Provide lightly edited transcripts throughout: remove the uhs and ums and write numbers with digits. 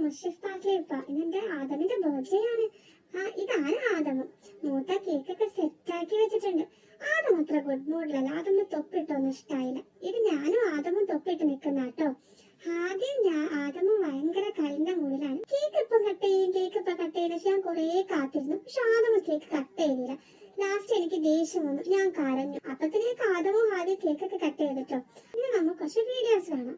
മുർഷിദ് പാർക്കിലിപ്പ ഇന്നെന്റെ ആദമിന്റെ ബർത്ത്ഡേ ആണ്. ഇതാണ് ആദമം. മൂത്ത കേക്കൊക്കെ സെറ്റാക്കി വെച്ചിട്ടുണ്ട്. ആദം അത്ര ഗുഡ് മൂഡിലല്ല. ആദമിന് തൊപ്പിട്ടൊന്നും ഇഷ്ടായില്ല. ഇത് ഞാനും ആദമും തൊപ്പിട്ട് നിക്കുന്ന കേട്ടോ. ആദ്യം ആദമും ഭയങ്കര കളിന്റെ മൂഡിലാണ്. കേക്ക് ഇപ്പം കട്ട് ചെയ്യുന്ന ഞാൻ കുറെ കാത്തിരുന്നു. പക്ഷെ ആദമ കേക്ക് കട്ട് ചെയ്തില്ല. ലാസ്റ്റ് എനിക്ക് ദേഷ്യം വന്നു. ഞാൻ കരഞ്ഞു. അപ്പത്തിനേക്ക് ആദമും ആദ്യം കേക്കൊക്കെ കട്ട് ചെയ്തിട്ടോ. ഇനി നമുക്ക് കുറച്ച് വീഡിയോസ് കാണാം.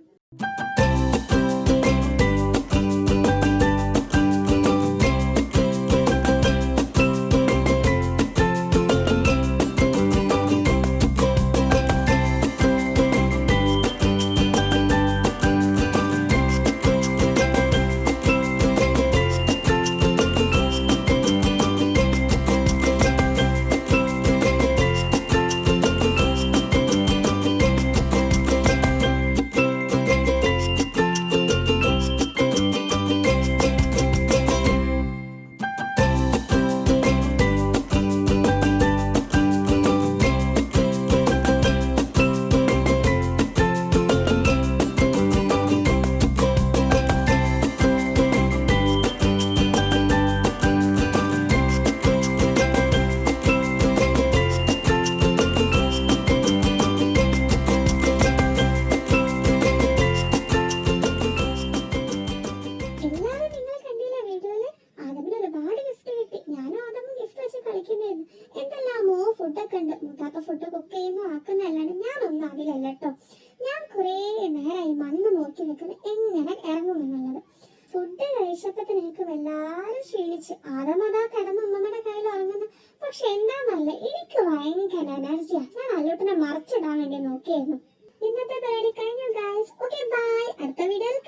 എന്തെല്ലാമോ ഫുഡൊക്കെ ഉണ്ട്. മുത്താത്ത ഫുഡ് കുക്ക് ചെയ്യുന്ന ആക്കുന്നല്ലാണ്ട് ഞാനൊന്നും അതിലല്ല കേട്ടോ. ഞാൻ കുറേ നേരമായി മണ്ണ് നോക്കി നിൽക്കുന്നത് എങ്ങനെ ഇറങ്ങുമെന്നുള്ളത്. ഫുഡ് കഴിച്ചപ്പത്തിന് എനിക്ക് വല്ലാതെ ക്ഷീണിച്ച്. ആദമതാ കിടന്ന് ഉമ്മമ്മയുടെ കയ്യിൽ ഉറങ്ങുന്നു. പക്ഷെ എന്താന്നല്ല, എനിക്ക് ഭയങ്കര എനർജിയാ. ഞാൻ അല്ലോട്ടിനെ മറിച്ചിടാൻ വേണ്ടി നോക്കിയായിരുന്നു. ഇന്നത്തെ പരിപാടി കഴിഞ്ഞു ഗൈസ്. Okay bye. അടുത്ത വീഡിയോയിൽ